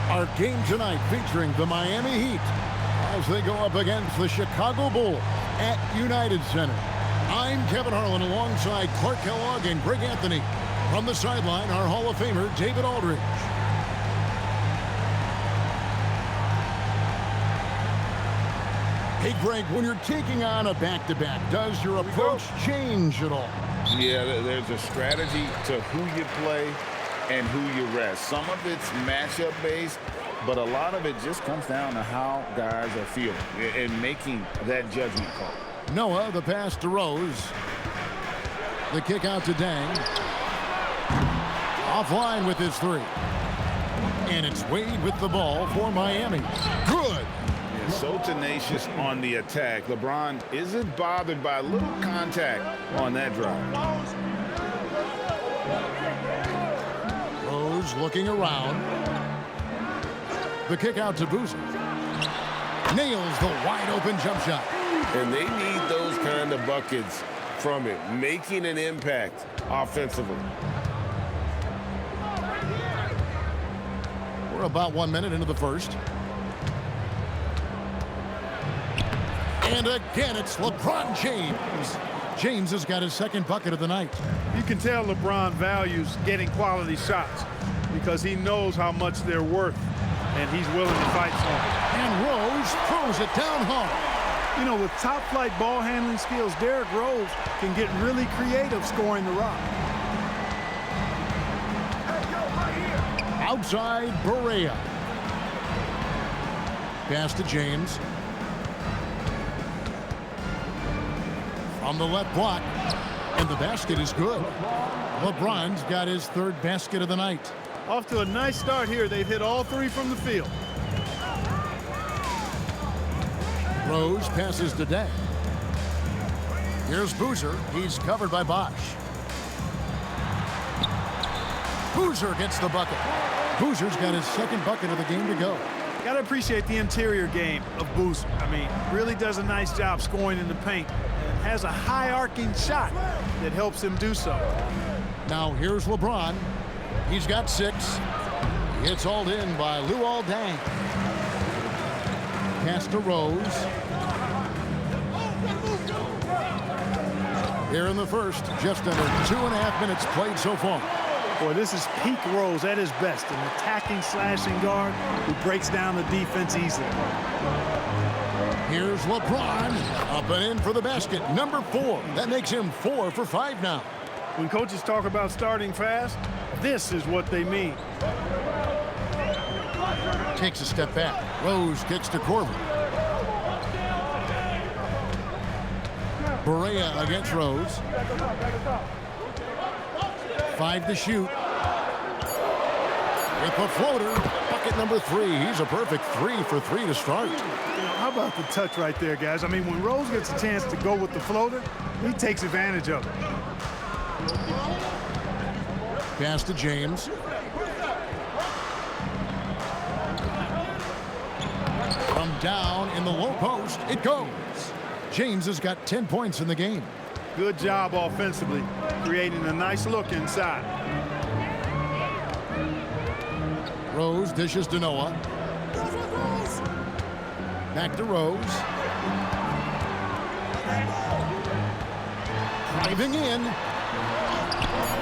Our game tonight featuring the Miami Heat as they go up against the Chicago Bulls at United Center. I'm Kevin Harlan alongside Clark Kellogg and Greg Anthony. From the sideline, our Hall of Famer, David Aldridge. Hey, Greg, when you're taking on a back-to-back, does your approach change at all? Yeah, there's a strategy to who you play and who you rest. Some of it's matchup based, but a lot of it just comes down to how guys are feeling and making that judgment call. Noah, the pass to Rose. The kick out to Dang. Offline with his three. And it's Wade with the ball for Miami. Good. Yeah, so tenacious on the attack. LeBron isn't bothered by a little contact on that drive. Rose looking around. The kick out to Boozer. Nails the wide open jump shot. And they need those kind of buckets from it, making an impact offensively. We're about 1 minute into the first. And again, it's LeBron James. James has got his second bucket of the night. You can tell LeBron values getting quality shots because he knows how much they're worth, and he's willing to fight for them. And Rose throws it down hard. You know, with top-flight ball handling skills, Derrick Rose can get really creative scoring the rock. Outside, Berea. Pass to James. From the left block. And the basket is good. LeBron's got his third basket of the night. Off to a nice start here. They've hit all three from the field. Rose passes to Day. Here's Boozer. He's covered by Bosch. Boozer gets the bucket. Boozer's got his second bucket of the game to go. Got to appreciate the interior game of Boozer. I mean, really does a nice job scoring in the paint. And has a high arcing shot that helps him do so. Now here's LeBron. He's got 6. He hits hauled in by Luol Deng. Pass to Rose. Here in the first, just under 2.5 minutes played so far. Boy, this is peak Rose at his best, an attacking, slashing guard who breaks down the defense easily. Here's LeBron, up and in for the basket, number 4. That makes him 4 for 5 now. When coaches talk about starting fast, this is what they mean. Takes a step back. Rose kicks to Corbin. Berea against Rose. 5 to shoot. With the floater, bucket number 3. He's a perfect 3 for 3 to start. How about the touch right there, guys? I mean, when Rose gets a chance to go with the floater, he takes advantage of it. Pass to James. From down in the low post, it goes. James has got 10 points in the game. Good job offensively, creating a nice look inside. Rose dishes to Noah. Back to Rose. Driving in.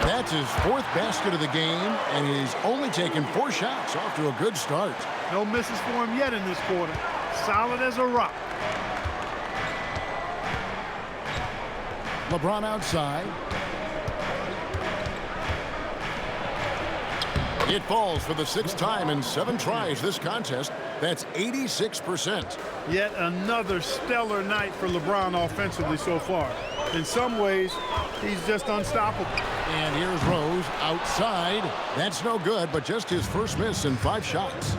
That's his 4th basket of the game, and he's only taken 4 shots. Off to a good start. No misses for him yet in this quarter. Solid as a rock. LeBron outside. It falls for the 6th time in 7 tries this contest. That's 86%. Yet another stellar night for LeBron offensively so far. In some ways, he's just unstoppable. And here's Rose outside. That's no good, but just his first miss in 5 shots.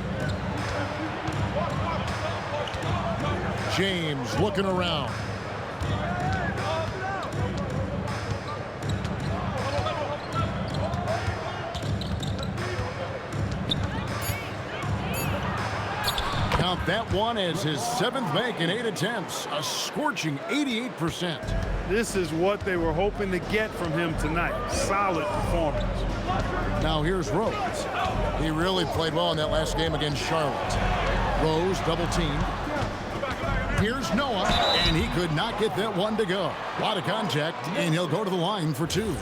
James looking around. Count that one as his 7th make in 8 attempts, a scorching 88%. This is what they were hoping to get from him tonight. Solid performance. Now here's Rose. He really played well in that last game against Charlotte. Rose double-teamed. Here's Noah, and he could not get that one to go. A lot of contact, and he'll go to the line for two.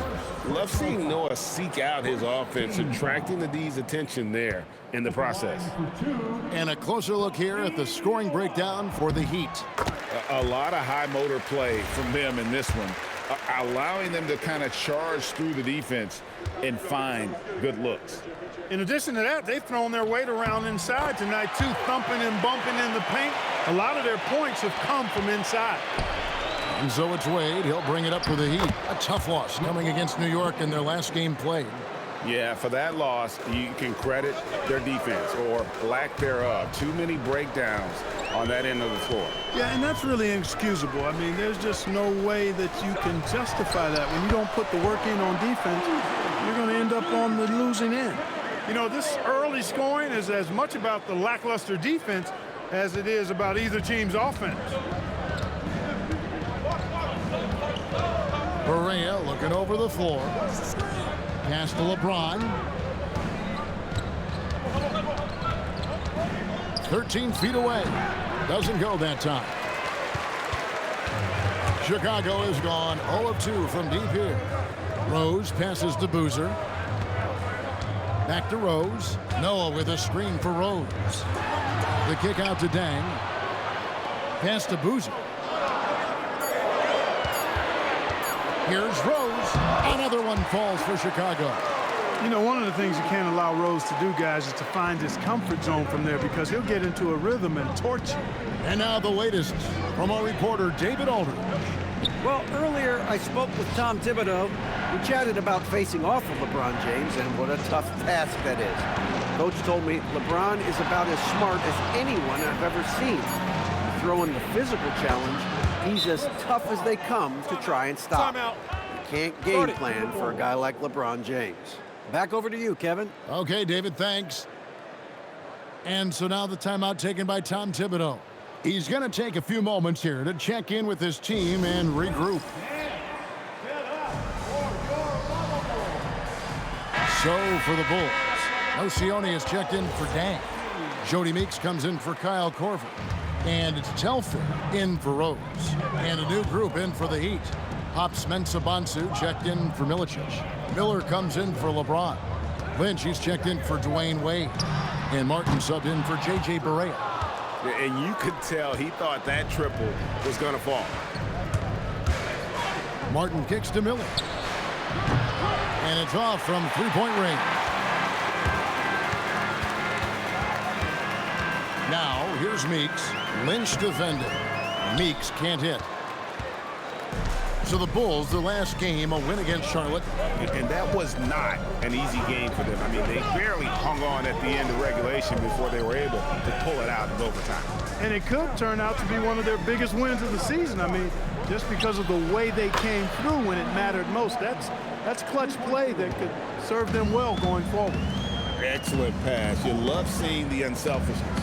Love seeing Noah seek out his offense, attracting the D's attention there in the process. And a closer look here at the scoring breakdown for the Heat. A lot of high motor play from them in this one, allowing them to kind of charge through the defense and find good looks. In addition to that, they've thrown their weight around inside tonight, too, thumping and bumping in the paint. A lot of their points have come from inside. And so it's Wade. He'll bring it up for the Heat. A tough loss coming against New York in their last game played. Yeah, for that loss, you can credit their defense or lack thereof. Too many breakdowns on that end of the floor. Yeah, and that's really inexcusable. I mean, there's just no way that you can justify that. When you don't put the work in on defense, you're going to end up on the losing end. You know, this early scoring is as much about the lackluster defense as it is about either team's offense. Perea looking over the floor. Pass to LeBron. 13 feet away. Doesn't go that time. Chicago is gone 0 of 2 from deep here. Rose passes to Boozer. Back to Rose. Noah with a screen for Rose. The kick out to Dang. Pass to Boozer. Here's Rose. Another one falls for Chicago. You know, one of the things you can't allow Rose to do, guys, is to find his comfort zone from there because he'll get into a rhythm and torch you. And now the latest from our reporter, David Aldridge. Well, earlier I spoke with Tom Thibodeau. We chatted about facing off with LeBron James and what a tough task that is. Coach told me LeBron is about as smart as anyone I've ever seen. Throw in the physical challenge, he's as tough as they come to try and stop. You can't game plan for a guy like LeBron James. Back over to you, Kevin. Okay, David, thanks. And so now the timeout taken by Tom Thibodeau. He's going to take a few moments here to check in with his team and regroup. So for the Bulls, Nocioni has checked in for Dang. Jody Meeks comes in for Kyle Korver. And it's Telfair in for Rose. And a new group in for the Heat. Hops Mensah-Bonsu checked in for Milicic. Miller comes in for LeBron. Lynch, he's checked in for Dwayne Wade. And Martin subbed in for J.J. Barea. And you could tell he thought that triple was going to fall. Martin kicks to Miller. And it's off from three-point range. Now, here's Meeks. Lynch defending. Meeks can't hit. So the Bulls, the last game, a win against Charlotte. And that was not an easy game for them. I mean, they barely hung on at the end of regulation before they were able to pull it out in overtime. And it could turn out to be one of their biggest wins of the season. I mean, just because of the way they came through when it mattered most. That's clutch play that could serve them well going forward. Excellent pass. You love seeing the unselfishness.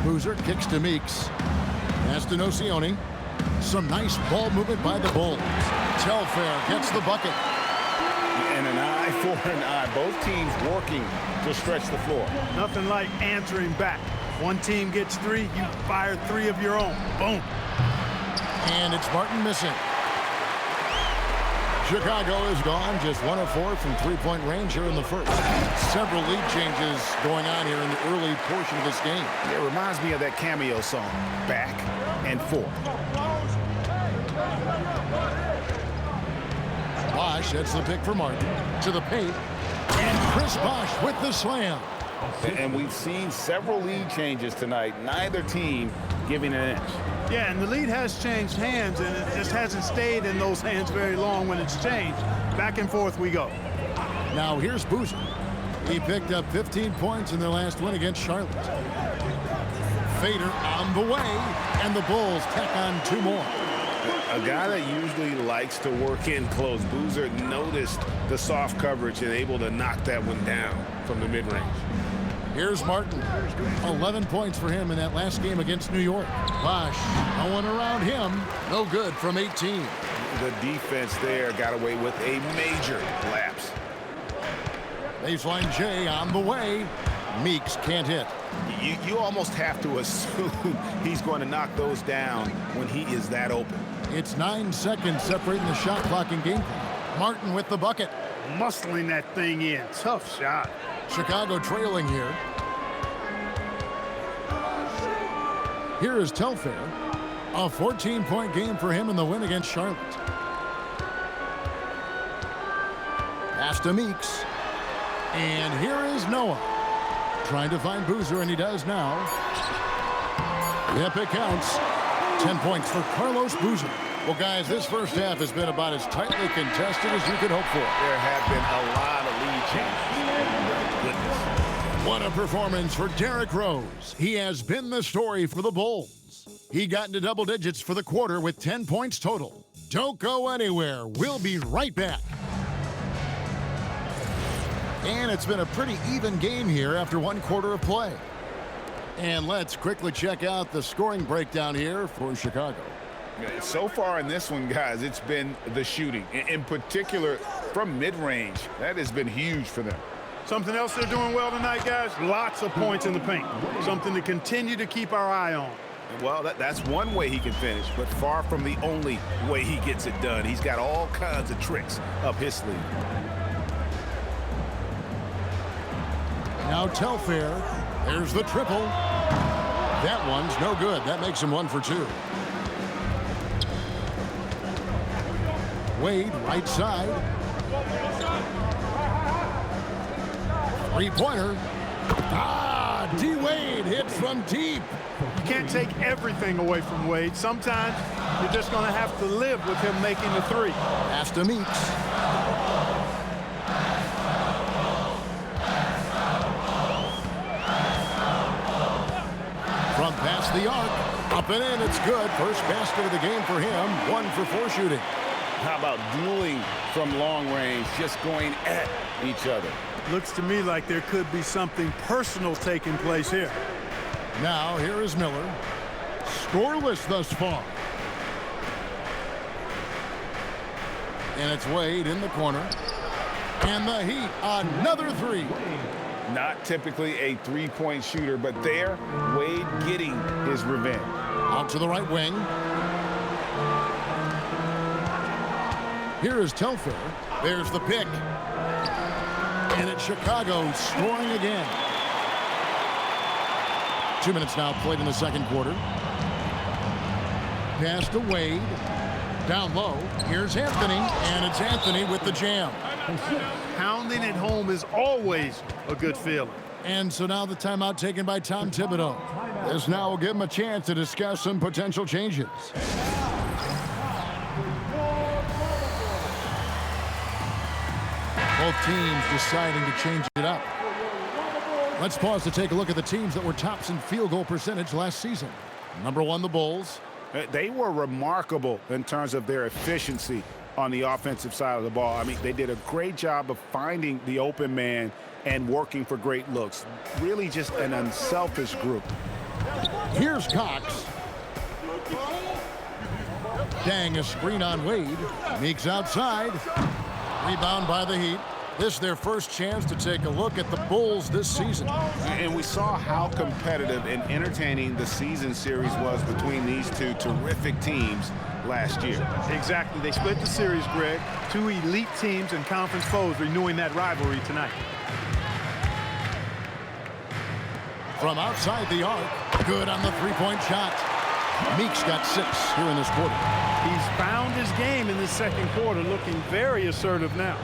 Boozer kicks to Meeks. Pass to Nocioni. Some nice ball movement by the Bulls. Telfair gets the bucket. And an eye for an eye. Both teams working to stretch the floor. Nothing like answering back. One team gets three, you fire three of your own. Boom. And it's Martin missing. Chicago is gone, just 1 of 4 from three-point range here in the first. Several lead changes going on here in the early portion of this game. It reminds me of that cameo song, Back and Forth. Bosh, that's the pick for Martin. To the paint. And Chris Bosh with the slam. And we've seen several lead changes tonight. Neither team giving an inch. Yeah, and the lead has changed hands, and it just hasn't stayed in those hands very long when it's changed. Back and forth we go. Now here's Boozer. He picked up 15 points in their last win against Charlotte. Fader on the way, and the Bulls tack on 2 more. A guy that usually likes to work in close. Boozer noticed the soft coverage and able to knock that one down from the mid-range. Here's Martin. 11 points for him in that last game against New York. Bosh, no one around him. No good from 18. The defense there got away with a major lapse. Baseline J on the way. Meeks can't hit. You almost have to assume he's going to knock those down when he is that open. It's 9 seconds separating the shot clock and game clock. Martin with the bucket. Muscling that thing in. Tough shot. Chicago trailing here. Here is Telfair. A 14-point game for him in the win against Charlotte. Pass to Meeks. And here is Noah. Trying to find Boozer, and he does now. Yep, it counts. 10 points for Carlos Boozer. Well, guys, this first half has been about as tightly contested as you could hope for. There have been a lot of lead changes. Goodness. What a performance for Derrick Rose. He has been the story for the Bulls. He got into double digits for the quarter with 10 points total. Don't go anywhere. We'll be right back. And it's been a pretty even game here after one quarter of play. And let's quickly check out the scoring breakdown here for Chicago. So far in this one, guys, it's been the shooting. In particular, from mid-range. That has been huge for them. Something else they're doing well tonight, guys, lots of points in the paint. Something to continue to keep our eye on. Well, that's one way he can finish, but far from the only way he gets it done. He's got all kinds of tricks up his sleeve. Now Telfair, there's the triple. That one's no good. That makes him 1 for 2. Wade, right side. Three-pointer. D-Wade hits from deep. You can't take everything away from Wade. Sometimes you're just going to have to live with him making the three. Pass to Meeks. From past the arc, up and in, it's good. First basket of the game for him, 1 for 4 shooting. How about dueling from long range, just going at each other? Looks to me like there could be something personal taking place here. Now, here is Miller. Scoreless thus far. And it's Wade in the corner. And the Heat, another three. Not typically a three-point shooter, but there, Wade getting his revenge. Out to the right wing. Here is Telfair. There's the pick. And it's Chicago scoring again. 2 minutes now played in the second quarter. Pass to Wade. Down low. Here's Anthony. And it's Anthony with the jam. Pounding it home is always a good feeling. And so now the timeout taken by Tom Thibodeau. This now will give him a chance to discuss some potential changes. Both teams deciding to change it up. Let's pause to take a look at the teams that were tops in field goal percentage last season. Number 1, the Bulls. They were remarkable in terms of their efficiency on the offensive side of the ball. I mean, they did a great job of finding the open man and working for great looks. Really just an unselfish group. Here's Cox. Dang, a screen on Wade. Meeks outside. Rebound by the Heat. This is their first chance to take a look at the Bulls this season. And we saw how competitive and entertaining the season series was between these two terrific teams last year. Exactly. They split the series, Greg. Two elite teams and conference foes renewing that rivalry tonight. From outside the arc, good on the three-point shot. Meeks got 6 here in this quarter. He's found his game in the second quarter, looking very assertive now.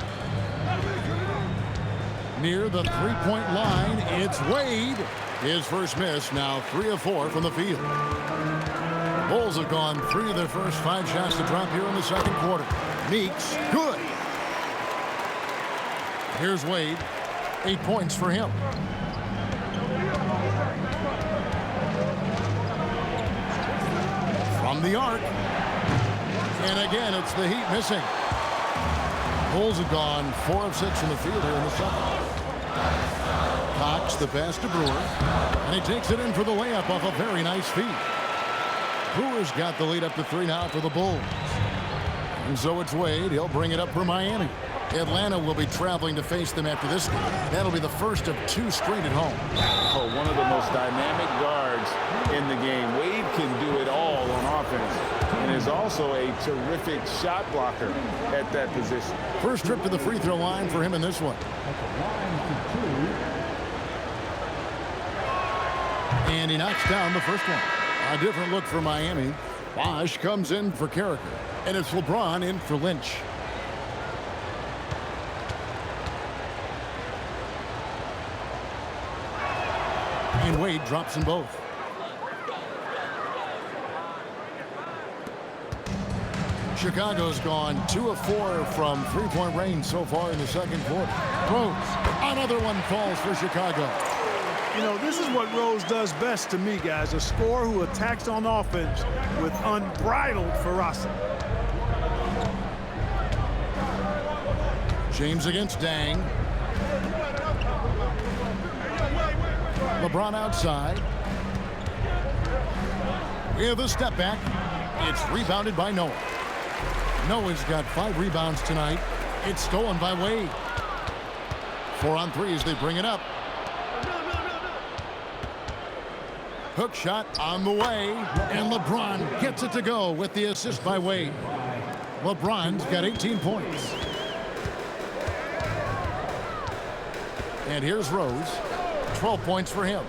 Near the three-point line, it's Wade. His first miss, now 3 of 4 from the field. The Bulls have gone 3 of their first 5 shots to drop here in the second quarter. Meeks, good. Here's Wade. 8 points for him. From the arc. And again, it's the Heat missing. Bulls have gone 4 of 6 from the field here in the second. Cox, the pass to Brewer. And he takes it in for the layup off a very nice feed. Brewer's got the lead up to 3 now for the Bulls. And so it's Wade. He'll bring it up for Miami. Atlanta will be traveling to face them after this game. That'll be the first of 2 straight at home. Oh, one of the most dynamic guards in the game. Wade can do it all on offense and is also a terrific shot blocker at that position. First trip to the free throw line for him in this one. And he knocks down the first one. A different look for Miami. Bosh comes in for Carricker. And it's LeBron in for Lynch. And Wade drops them both. Chicago's gone 2 of 4 from three-point range so far in the second quarter. Rose, another one falls for Chicago. You know, this is what Rose does best to me, guys. A scorer who attacks on offense with unbridled ferocity. James against Dang. LeBron outside. We have a step back. It's rebounded by Noah. Noah's got 5 rebounds tonight. It's stolen by Wade. 4 on 3 as they bring it up. Hook shot on the way, and LeBron gets it to go with the assist by Wade. LeBron's got 18 points. And here's Rose. 12 points for him.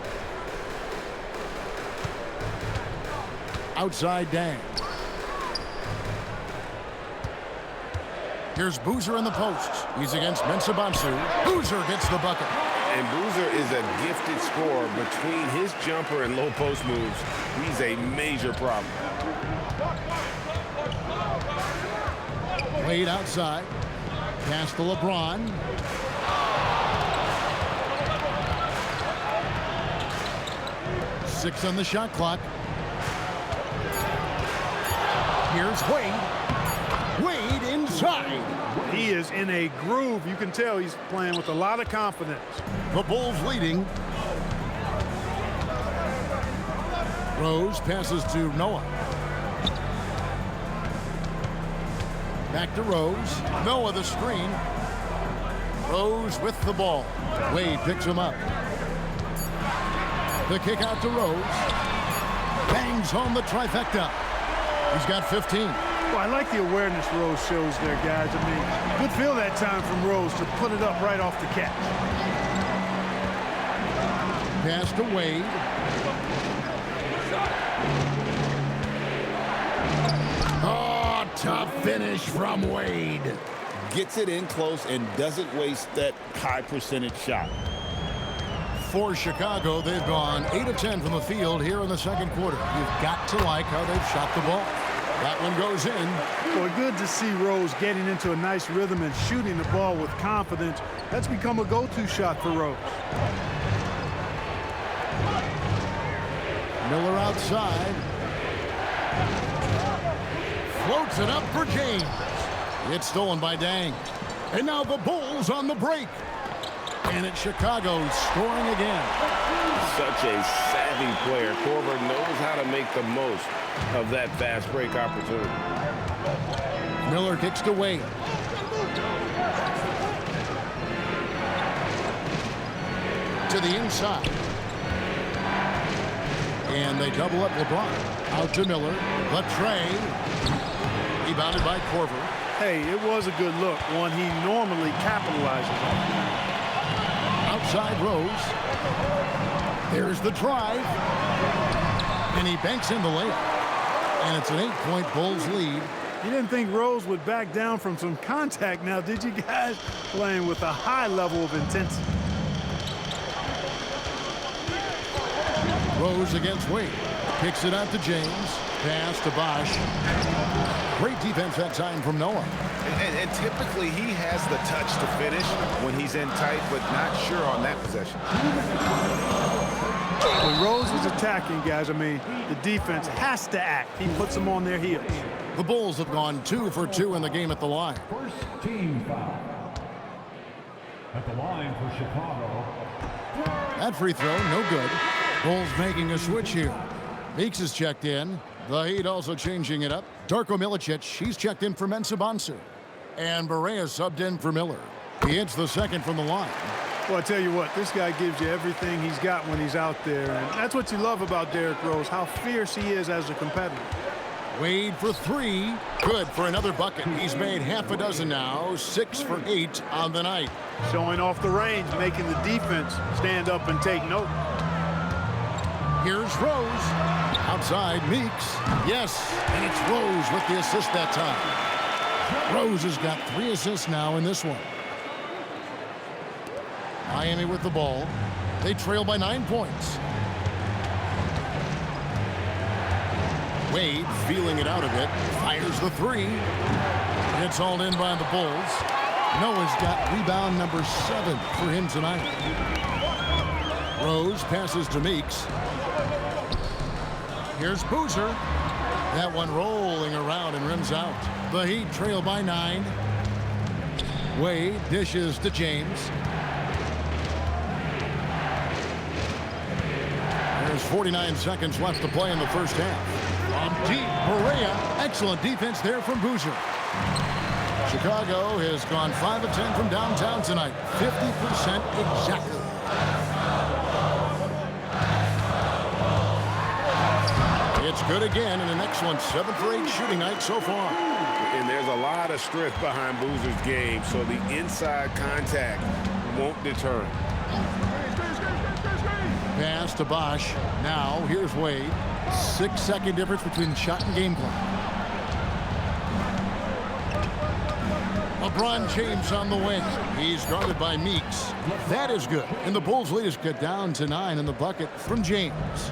Outside Dang. Here's Boozer in the post. He's against Mensah-Bonsu. Boozer gets the bucket. And Boozer is a gifted scorer. Between his jumper and low post moves, he's a major problem. Wade outside. Pass to LeBron. Six on the shot clock. Here's Wade. Wade inside. He is in a groove. You can tell he's playing with a lot of confidence. The Bulls leading. Rose passes to Noah. Back to Rose. Noah the screen. Rose with the ball. Wade picks him up. The kick out to Rose. Bangs home the trifecta. He's got 15. Well, I like the awareness Rose shows there, guys. I mean, good feel that time from Rose to put it up right off the catch. Pass to Wade. Oh, tough finish from Wade. Gets it in close and doesn't waste that high percentage shot. For Chicago, they've gone 8 of 10 from the field here in the second quarter. You've got to like how they've shot the ball. That one goes in. Well, good to see Rose getting into a nice rhythm and shooting the ball with confidence. That's become a go-to shot for Rose. Miller outside. Floats it up for James. It's stolen by Dang. And now the Bulls on the break. And it's Chicago scoring again. Such a savvy player. Korver knows how to make the most of that fast break opportunity. Miller kicks to Wade. To the inside. And they double up LeBron. Out to Miller. Latre. Rebounded by Korver. Hey, it was a good look, one he normally capitalizes on. Outside Rose. There's the drive. And he banks in the layup. And it's an 8-point Bulls lead. You didn't think Rose would back down from some contact now, did you guys? Playing with a high level of intensity. Rose against Wade. Kicks it out to James. Pass to Bosh. Great defense that time from Noah. And typically he has the touch to finish when he's in tight, but not sure on that possession. When Rose is attacking, guys, I mean, the defense has to act. He puts them on their heels. The Bulls have gone 2 for 2 in the game at the line. First team foul. At the line for Chicago. That free throw, no good. Bulls making a switch here. Meeks is checked in. The Heat also changing it up. Darko Milicic, he's checked in for Mensah-Bonsu. And Barea subbed in for Miller. He hits the second from the line. Well, I tell you what, this guy gives you everything he's got when he's out there. And that's what you love about Derrick Rose, how fierce he is as a competitor. Wade for three. Good for another bucket. He's made half a dozen now. 6 for 8 on the night. Showing off the range, making the defense stand up and take note. Here's Rose. Outside, Meeks. Yes, and it's Rose with the assist that time. Rose has got 3 assists now in this one. Miami with the ball. They trail by 9 points. Wade feeling it out a bit. Fires the 3. It's hauled in by the Bulls. Noah's got rebound number 7 for him tonight. Rose passes to Meeks. Here's Boozer. That one rolling around and rims out. The Heat trail by 9. Wade dishes to James. There's 49 seconds left to play in the first half. On deep, Barea. Excellent defense there from Boozer. Chicago has gone 5 of 10 from downtown tonight. 50% exactly. It's good again in an excellent 7 for 8 shooting night so far. And there's a lot of strength behind Boozer's game, so the inside contact won't deter. Pass to Bosch. Now here's Wade. 6-second difference between shot and game clock. LeBron James on the wing. He's guarded by Meeks. That is good. And the Bulls lead us get down to 9 in the bucket from James.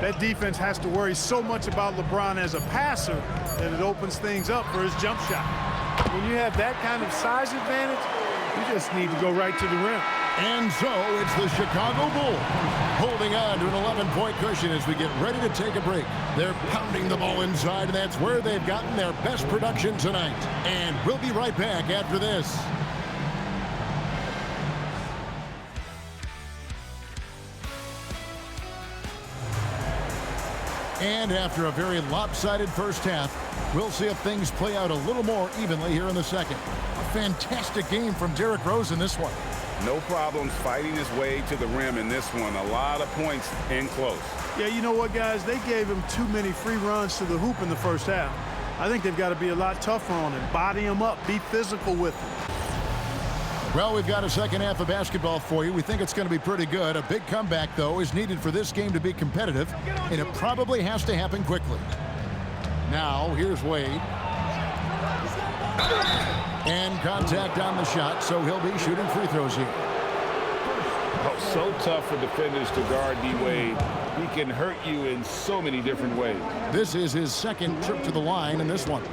That defense has to worry so much about LeBron as a passer that it opens things up for his jump shot. When you have that kind of size advantage, you just need to go right to the rim. And so it's the Chicago Bulls holding on to an 11-point cushion as we get ready to take a break. They're pounding the ball inside, and that's where they've gotten their best production tonight. And we'll be right back after this. And after a very lopsided first half, we'll see if things play out a little more evenly here in the second. A fantastic game from Derrick Rose in this one. No problems fighting his way to the rim in this one. A lot of points in close. Yeah, you know what, guys? They gave him too many free runs to the hoop in the first half. I think they've got to be a lot tougher on him. Body him up. Be physical with him. Well, we've got a second half of basketball for you. We think it's going to be pretty good. A big comeback, though, is needed for this game to be competitive, and it probably has to happen quickly. Now, here's Wade. And contact on the shot, so he'll be shooting free throws here. Oh, so tough for defenders to guard D-Wade. He can hurt you in so many different ways. This is his second trip to the line in this one.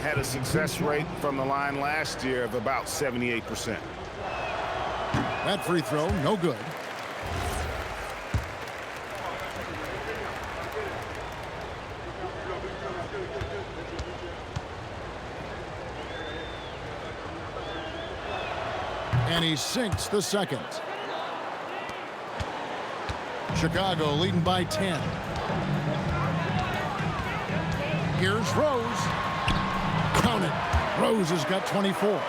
Had a success rate from the line last year of about 78%. That free throw, no good. And he sinks the second. Chicago leading by 10. Here's Rose. Count it. Rose has got 24.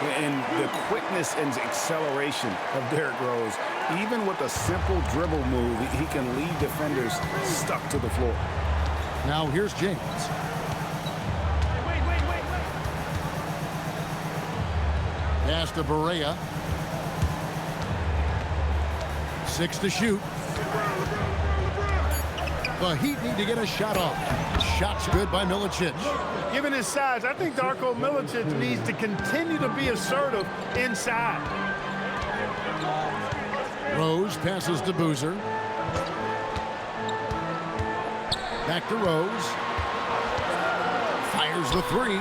And the quickness and acceleration of Derrick Rose, even with a simple dribble move, he can leave defenders stuck to the floor. Now here's James. Pass to Barea. 6 to shoot. The Heat need to get a shot off. Shot's good by Milicic. Given his size, I think Darko Milicic needs to continue to be assertive inside. Rose passes to Boozer. Back to Rose. Fires the 3.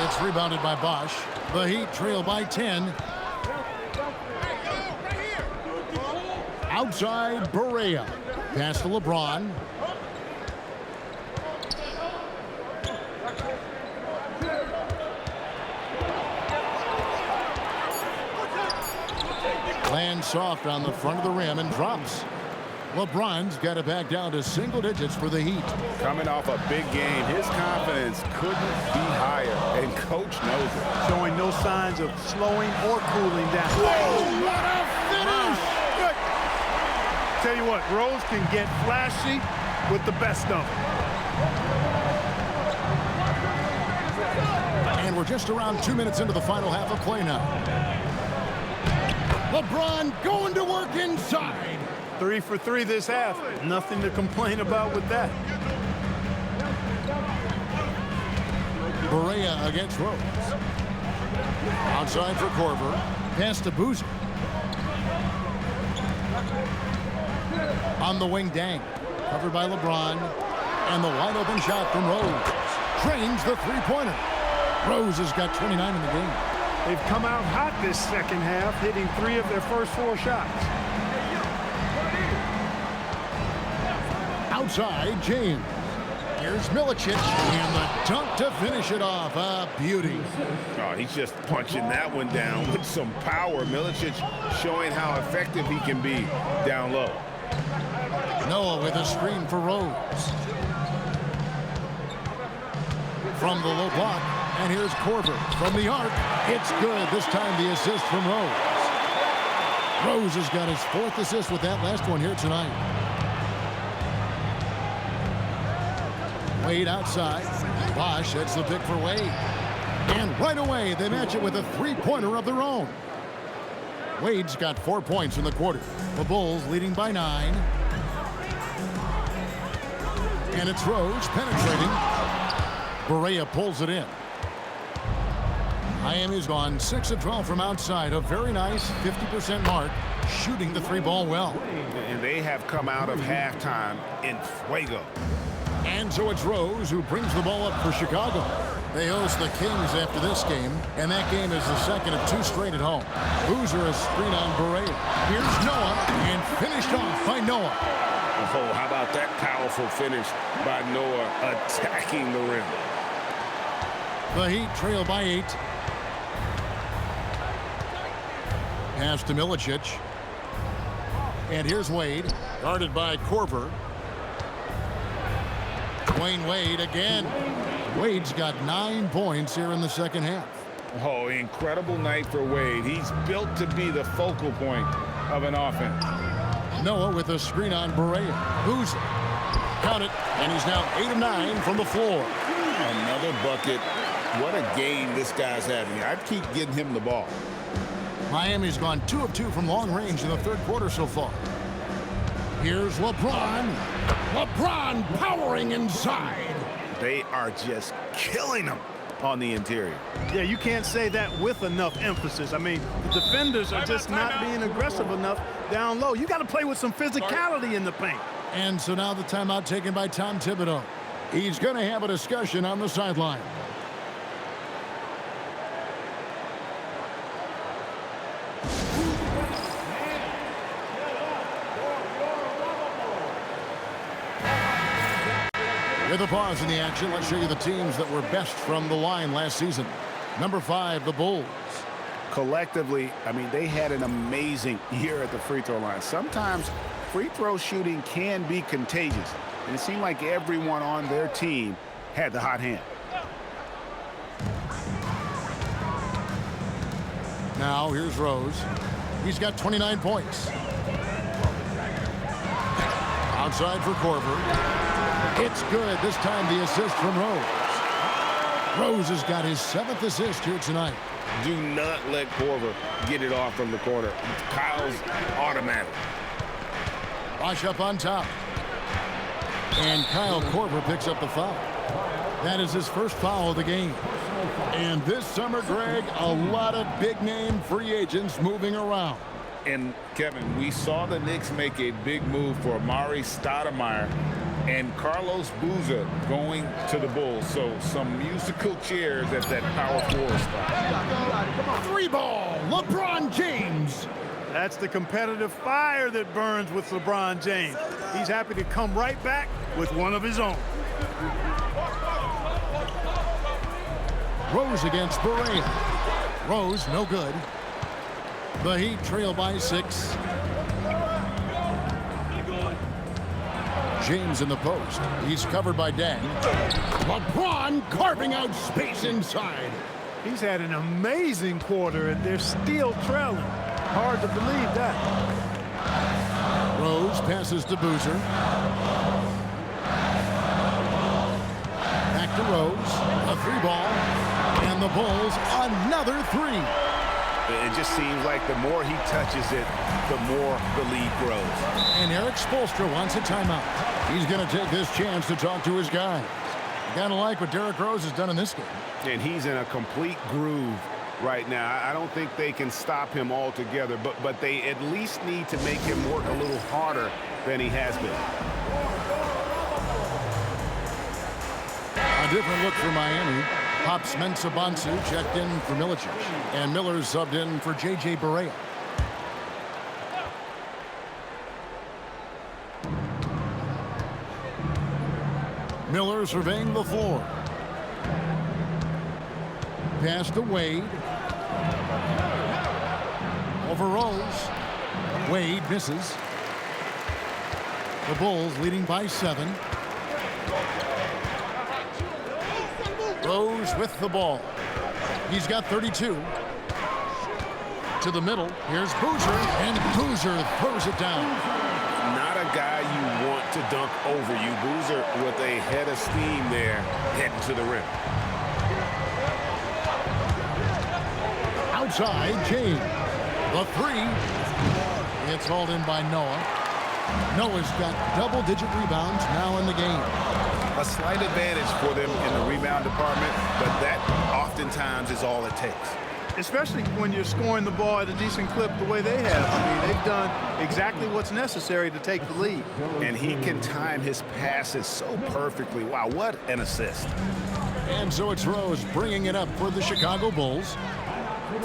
It's rebounded by Bosch. The Heat trail by 10. Outside Barea. Pass to LeBron. Lands soft on the front of the rim and drops. LeBron's got it back down to single digits for the Heat. Coming off a big game, his confidence couldn't be higher, and coach knows it. Showing no signs of slowing or cooling down. Whoa, what a finish! Good. Tell you what, Rose can get flashy with the best of them. And we're just around 2 minutes into the final half of play now. LeBron going to work inside. 3 for 3 this half. Nothing to complain about with that. Barea against Rose. Outside for Korver. Pass to Boozer. On the wing, Dang. Covered by LeBron. And the wide open shot from Rose. Drains the three-pointer. Rose has got 29 in the game. They've come out hot this second half, hitting 3 of their first 4 shots. Outside, James. Here's Milicic, and the dunk to finish it off. A beauty. Oh, he's just punching that one down with some power. Milicic showing how effective he can be down low. Noah with a screen for Rose. From the low block, and here's Korver from the arc. It's good. This time the assist from Rose. Rose has got his 4th assist with that last one here tonight. Wade outside. Bosch hits the pick for Wade. And right away, they match it with a three-pointer of their own. Wade's got 4 points in the quarter. The Bulls leading by 9. And it's Rose penetrating. Barea pulls it in. Miami's gone 6 of 12 from outside. A very nice 50% mark, shooting the 3-ball well. And they have come out of halftime in fuego. And so it's Rose who brings the ball up for Chicago. They host the Kings after this game, and that game is the second of 2 straight at home. Boozer a screen on Barea. Here's Noah, and finished off by Noah. Oh, how about that powerful finish by Noah attacking the rim. The Heat trail by 8. Pass to Milicic. And here's Wade, guarded by Korver. Dwayne Wade again. Wade's got 9 points here in the second half. Oh, incredible night for Wade. He's built to be the focal point of an offense. Noah with a screen on Barea. Boozer. Count it. And he's now 8 of 9 from the floor. Another bucket. What a game this guy's having. I'd keep getting him the ball. Miami's gone 2 of 2 from long range in the third quarter so far. Here's LeBron. LeBron powering inside. They are just killing them on the interior. Yeah, you can't say that with enough emphasis. I mean, the defenders are just not being aggressive enough down low. You got to play with some physicality in the paint. And so now the timeout taken by Tom Thibodeau. He's going to have a discussion on the sideline. With a pause in the action, let's show you the teams that were best from the line last season. Number 5, the Bulls. Collectively, I mean, they had an amazing year at the free throw line. Sometimes free throw shooting can be contagious, and it seemed like everyone on their team had the hot hand. Now here's Rose. He's got 29 points. Outside for Korver. It's good. This time the assist from Rose. Rose has got his 7th assist here tonight. Do not let Korver get it off from the corner. Kyle's automatic. Bosch up on top. And Kyle Korver picks up the foul. That is his first foul of the game. And this summer, Greg, a lot of big-name free agents moving around. And, Kevin, we saw the Knicks make a big move for Amari Stoudemire and Carlos Boozer going to the Bulls. So some musical chairs at that power forward spot. 3-ball, LeBron James. That's the competitive fire that burns with LeBron James. He's happy to come right back with one of his own. Rose against Barea. Rose, no good. The Heat trail by 6. James in the post. He's covered by Dang. LeBron carving out space inside. He's had an amazing quarter, and they're still trailing. Hard to believe that. Rose passes to Boozer. Back to Rose. A 3-ball. And the Bulls another 3. It just seems like the more he touches it, the more the lead grows. And Eric Spoelstra wants a timeout. He's going to take this chance to talk to his guys. You got to like what Derrick Rose has done in this game. And he's in a complete groove right now. I don't think they can stop him altogether, but they at least need to make him work a little harder than he has been. A different look for Miami. Pops Mensah-Bonsu checked in for Milicic. And Miller subbed in for J.J. Barea. Miller surveying the floor. Pass to Wade. Over Rose. Wade misses. The Bulls leading by 7. Rose with the ball. He's got 32. To the middle. Here's Boozer. And Boozer throws it down. Not a guy you want to dunk over you. Boozer with a head of steam there heading to the rim. Outside, James. The 3. It's hauled in by Noah. Noah's got double-digit rebounds now in the game. A slight advantage for them in the rebound department, but that oftentimes is all it takes. Especially when you're scoring the ball at a decent clip the way they have. I mean, they've done exactly what's necessary to take the lead. And he can time his passes so perfectly. Wow, what an assist. And so it's Rose bringing it up for the Chicago Bulls.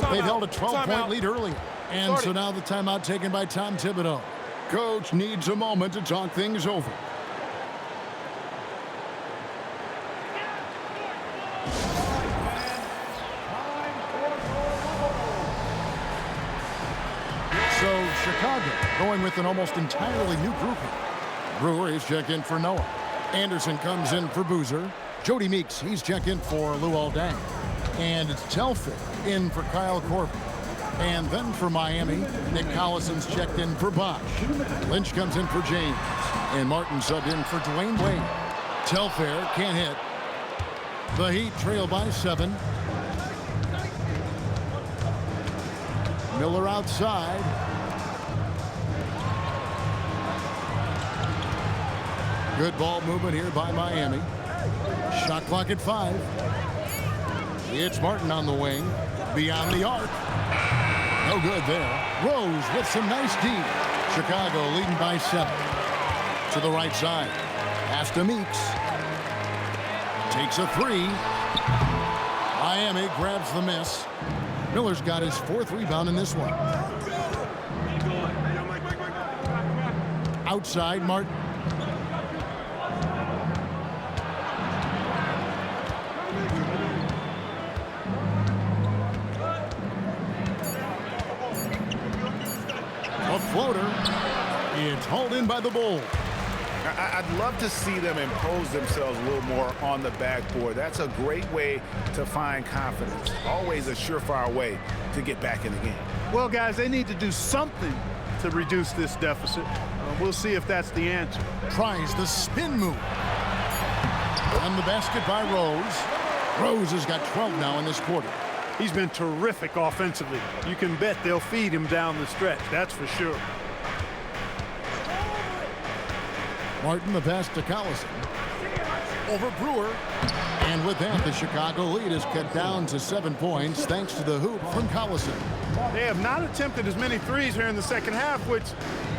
They've held a 12-point lead early. And so now the timeout taken by Tom Thibodeau. Coach needs a moment to talk things over. So Chicago going with an almost entirely new group here. Brewer is checked in for Noah. Anderson comes in for Boozer. Jody Meeks, he's checked in for Luol Deng. And it's Telfair in for Kyle Korver. And then for Miami, Nick Collison's checked in for Bosch. Lynch comes in for James. And Martin subbed in for Dwayne Wade. Telfair can't hit. The Heat trail by 7. Miller outside. Good ball movement here by Miami. Shot clock at 5. It's Martin on the wing. Beyond the arc. No good there. Rose with some nice D. Chicago leading by 7. To the right side. Pass to Meeks. Takes a 3. Miami grabs the miss. Miller's got his 4th rebound in this one. Outside, Martin. A floater. It's hauled in by the Bulls. I'd love to see them impose themselves a little more on the backboard. That's a great way to find confidence. Always a surefire way to get back in the game. Well, guys, they need to do something to reduce this deficit. We'll see if that's the answer. Tries the spin move. And the basket by Rose. Rose has got 12 now in this quarter. He's been terrific offensively. You can bet they'll feed him down the stretch, that's for sure. Martin the pass to Collison. Over Brewer. And with that, the Chicago lead is cut down to 7 points thanks to the hoop from Collison. They have not attempted as many threes here in the second half, which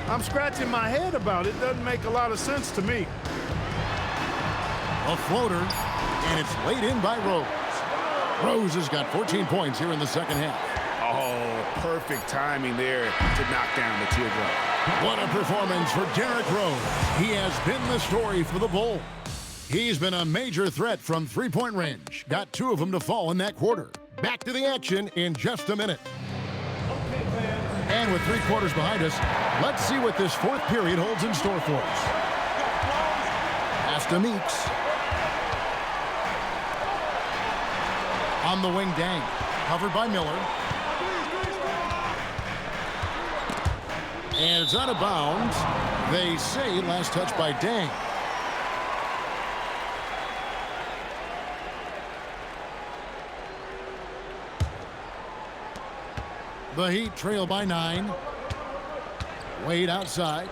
I'm scratching my head about. It doesn't make a lot of sense to me. A floater, and it's laid in by Rose. Rose has got 14 points here in the second half. Oh, perfect timing there to knock down the teardrop. What a performance for Derrick Rose. He has been the story for the Bulls. He's been a major threat from three-point range. Got 2 of them to fall in that quarter. Back to the action in just a minute. And with 3 quarters behind us, let's see what this 4th period holds in store for us. to Meeks. On the wing, Dang. Covered by Miller. And it's out of bounds. They say last touch by Dang. The Heat trail by 9. Wade outside.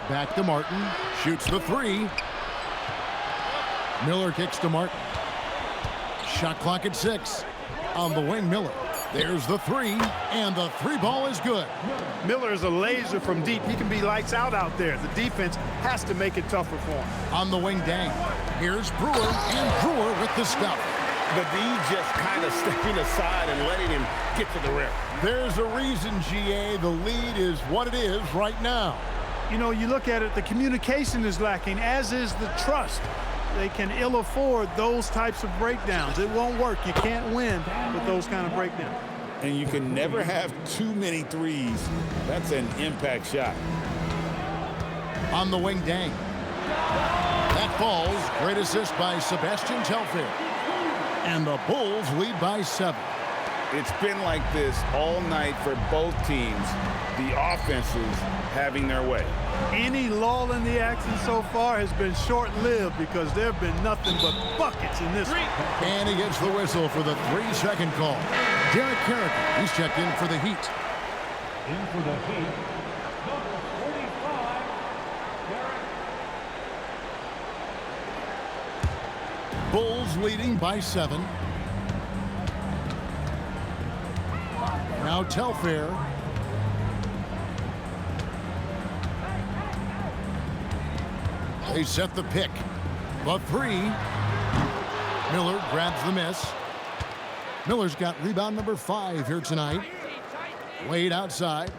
Back to Martin. Shoots the 3. Miller kicks to Martin. Shot clock at 6. On the wing, Miller. There's the 3, and the 3 ball is good. Miller is a laser from deep. He can be lights out there. The defense has to make it tougher for him. On the wing, Dang. Here's Brewer, and Brewer with the stuff. The D just kind of stepping aside and letting him get to the rim. There's a reason, GA, the lead is what it is right now. You know, you look at it, the communication is lacking, as is the trust. They can ill afford those types of breakdowns. It won't work. You can't win with those kind of breakdowns. And you can never have too many threes. That's an impact shot. On the wing, Dang. That falls. Great assist by Sebastian Telfair. And the Bulls lead by 7. It's been like this all night for both teams. The offenses having their way. Any lull in the action so far has been short-lived because there have been nothing but buckets in this one. And he gets the whistle for the 3-second call. Derek Carrigan, he's checked in for the Heat. In for the Heat, number 45, Derek. Bulls leading by 7. Now Telfair. They set the pick. The 3. Miller grabs the miss. Miller's got rebound number 5 here tonight. Wade outside.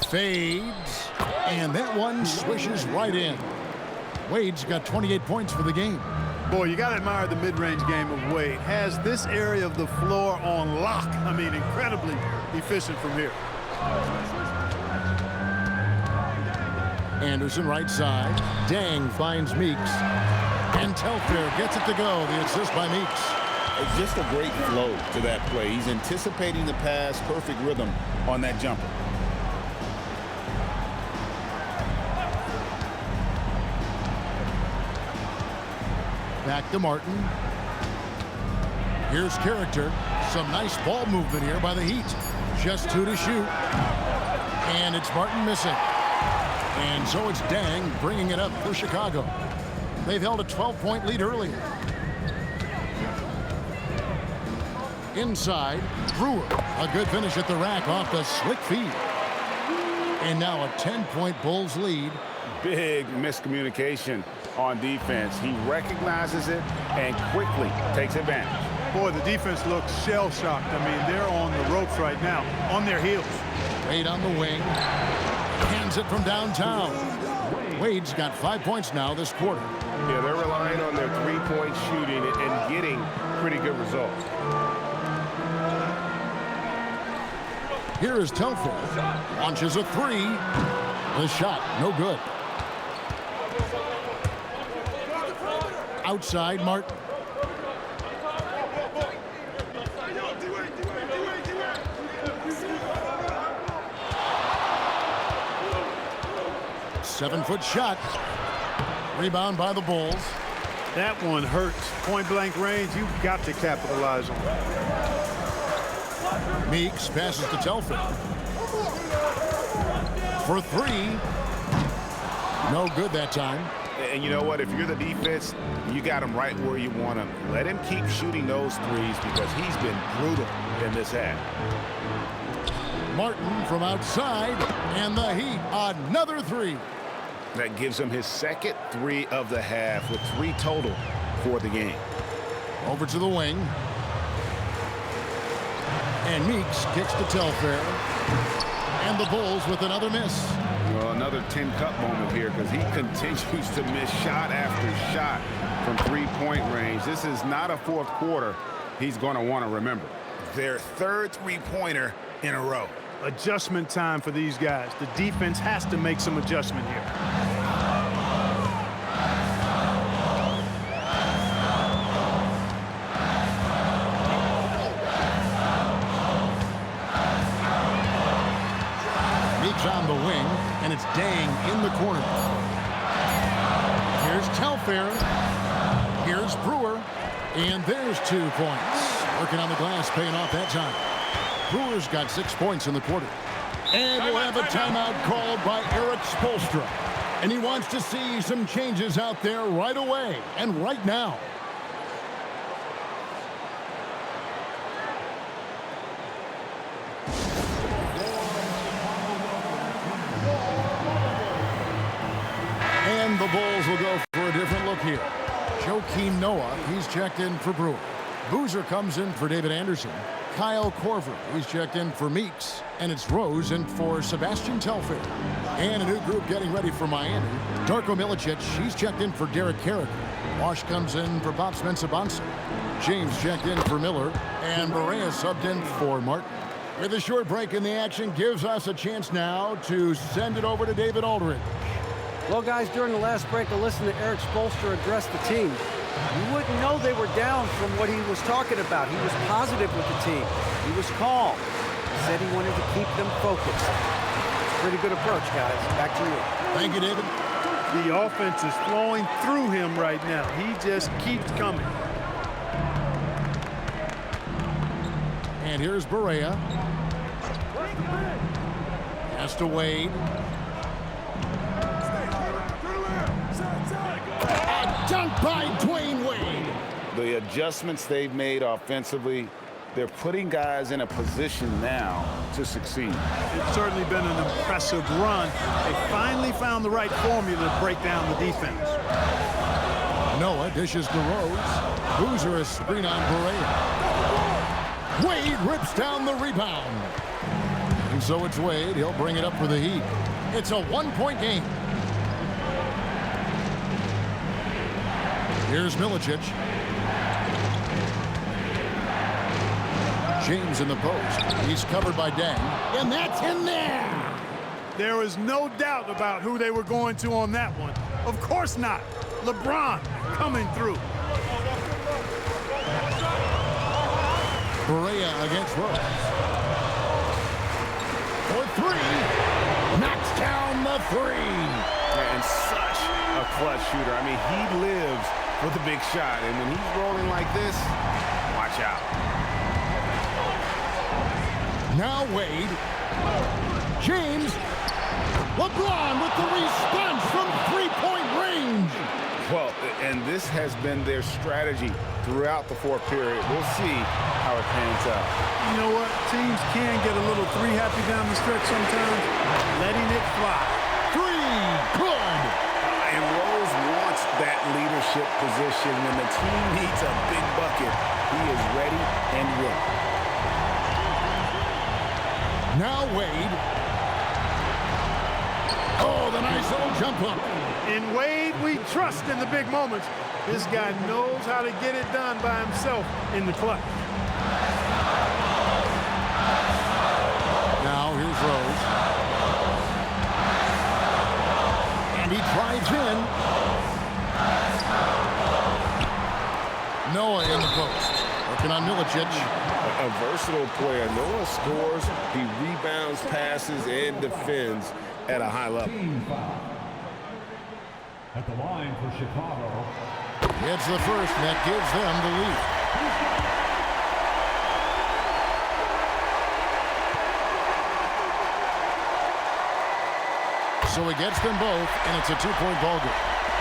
Fades. And that one swishes right in. Wade's got 28 points for the game. Boy, you got to admire the mid-range game of Wade. Has this area of the floor on lock. I mean, incredibly efficient from here. Anderson right side. Dang finds Meeks. And Telfair gets it to go. The assist by Meeks. It's just a great flow to that play. He's anticipating the pass, perfect rhythm on that jumper. Back to Martin. Here's Character. Some nice ball movement here by the Heat. Just 2 to shoot. And it's Martin missing. And so it's Dang bringing it up for Chicago. They've held a 12-point lead earlier. Inside, Brewer. A good finish at the rack off the slick feed. And now a 10-point Bulls lead. Big miscommunication on defense. He recognizes it and quickly takes advantage. Boy, the defense looks shell-shocked. I mean, they're on the ropes right now, on their heels. Wade on the wing. Hands it from downtown. Wade's got 5 points now this quarter. Yeah, they're relying on their three-point shooting and getting pretty good results. Here is Telfair. Launches a 3. The shot, no good. Outside, Martin. Seven-foot shot. Rebound by the Bulls. That one hurts. Point-blank range, you've got to capitalize on it. Meeks passes to Telfair. For 3. No good that time. And you know what? If you're the defense, you got him right where you want him. Let him keep shooting those threes because he's been brutal in this half. Martin from outside, and the Heat, another 3. That gives him his second 3 of the half with 3 total for the game. Over to the wing. And Meeks kicks to Telfair. And the Bulls with another miss. Well, another 10-cup moment here because he continues to miss shot after shot from 3-point range. This is not a fourth quarter he's going to want to remember. Their third three-pointer in a row. Adjustment time for these guys. The defense has to make some adjustment here. Meeks on the wing, and it's Dang in the corner. Here's Telfair. Here's Brewer. And there's 2 points. Working on the glass, paying off that time. Brewer's got 6 points in the quarter. And we'll have a timeout called by Eric Spoelstra. And he wants to see some changes out there right away and right now. And the Bulls will go for a different look here. Joakim Noah, he's checked in for Brewer. Boozer comes in for David Anderson. Kyle Korver, he's checked in for Meeks. And it's Rose in for Sebastian Telfair. And a new group getting ready for Miami. Darko Milicic, he's checked in for Derek Carricker. Wash comes in for Bob Spencer-Bonsu. James checked in for Miller. And Barea subbed in for Martin. With a short break in the action, gives us a chance now to send it over to David Aldridge. Well, guys, during the last break, I listened to Eric Spoelstra address the team. You wouldn't know they were down from what he was talking about. He was positive with the team. He was calm. He said he wanted to keep them focused. Pretty good approach, guys. Back to you. Thank you, David. The offense is flowing through him right now. He just keeps coming. And here's Barea. Pass to Wade. Dunk by Dwayne Wade. The adjustments they've made offensively, they're putting guys in a position now to succeed. It's certainly been an impressive run. They finally found the right formula to break down the defense. Noah dishes to Rose. Boozer a screen on Barea. Wade rips down the rebound. And so it's Wade. He'll bring it up for the Heat. It's a 1-point game. Here's Milicic. James in the post. He's covered by Dang. And that's in there. There is no doubt about who they were going to on that one. Of course not. LeBron coming through. Barea against Rose. For 3. Knocks down the 3. And such a clutch shooter. I mean, he lives with a big shot. And when he's rolling like this, watch out. Now Wade. James. LeBron with the response from 3-point range. Well, and this has been their strategy throughout the fourth period. We'll see how it pans out. You know what? Teams can get a little three-happy down the stretch sometimes. Letting it fly. 3. Good. And Rose wants that leadership position. When the team needs a big bucket, he is ready and willing. Now Wade. Oh, the nice little jump up. In Wade, we trust in the big moments. This guy knows how to get it done by himself in the clutch. Now here's Rose. And he drives in. Noah in the post. Working on Milicic. A versatile player. Noah scores, he rebounds, passes, and defends at a high level. Team foul. At the line for Chicago. It's the first, and that gives them the lead. So he gets them both, and it's a 2-point ball game.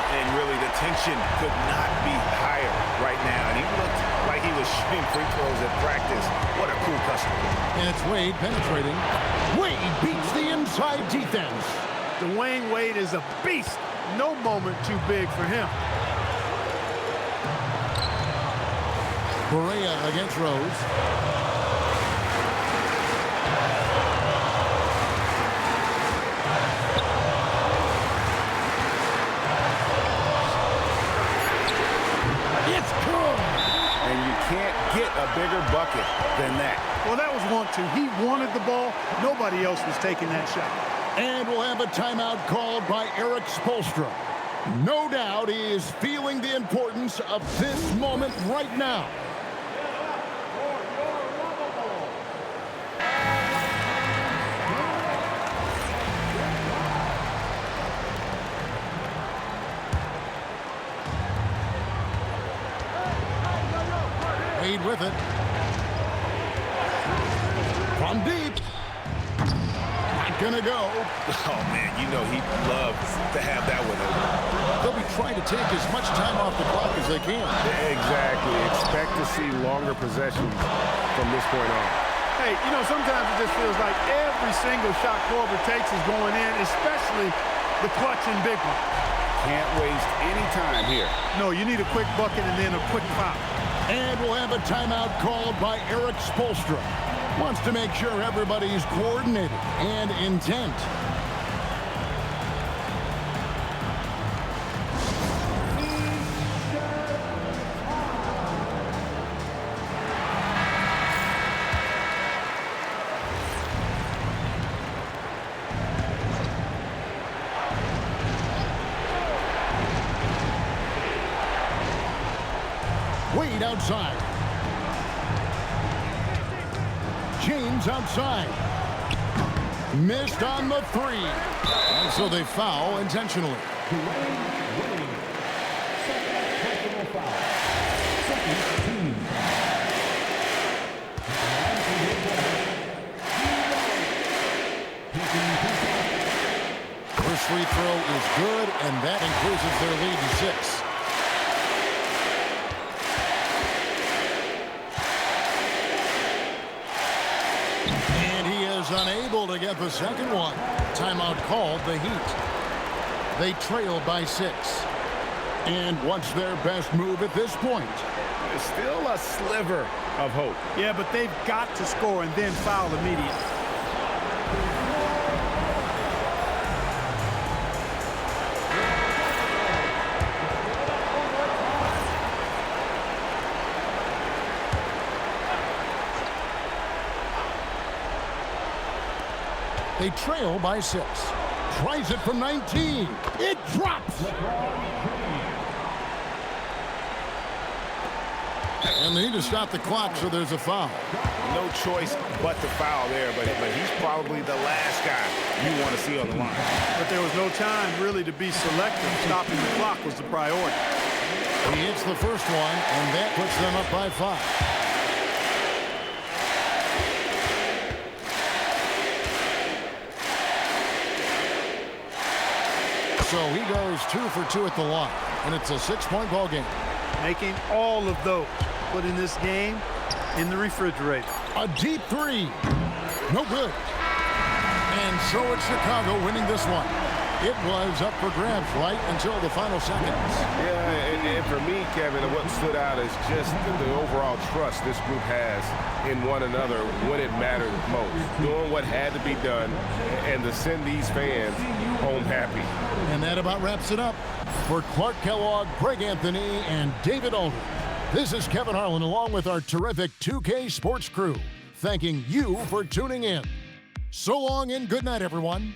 And really, the tension could not be higher right now. And he looked like he was shooting free throws at practice. What a cool customer. And it's Wade penetrating. Wade beats the inside defense. Dwayne Wade is a beast. No moment too big for him. Barea against Rose. And you can't get a bigger bucket than that. Well, that was 1-2. He wanted the ball. Nobody else was taking that shot. And we'll have a timeout called by Eric Spoelstra. No doubt he is feeling the importance of this moment right now. Wade with it. From deep. Not gonna go. Oh, man, you know he'd love to have that one over. They'll be trying to take as much time off the clock as they can. Exactly. Expect to see longer possessions from this point on. Hey, you know, sometimes it just feels like every single shot Korver takes is going in, especially the clutch and big one. Can't waste any time here. No, you need a quick bucket and then a quick foul. And we'll have a timeout called by Eric Spoelstra. Wants to make sure everybody's coordinated and intent. Wade outside. James outside. Missed on the three. And so they foul intentionally. First free throw is good, and that increases their lead to 6. Unable to get the second one. Timeout called the Heat. They trail by 6. And what's their best move at this point? There's still a sliver of hope. Yeah, but they've got to score and then foul immediately. They trail by 6. Tries it from 19. It drops. And they need to stop the clock, so there's a foul. No choice but to foul there, but he's probably the last guy you want to see on the line. But there was no time really to be selective. Stopping the clock was the priority. He hits the first one, and that puts them up by 5. So he goes 2 for 2 at the line, and it's a 6-point ball game. Making all of those. Putting this game in the refrigerator. A deep three. No good. And so it's Chicago winning this one. It was up for grabs right until the final seconds. Yeah, and for me, Kevin, what stood out is just the overall trust this group has in one another when it mattered most. Doing what had to be done and to send these fans home happy. And that about wraps it up. For Clark Kellogg, Greg Anthony, and David Alden, this is Kevin Harlan along with our terrific 2K Sports crew, thanking you for tuning in. So long and good night, everyone.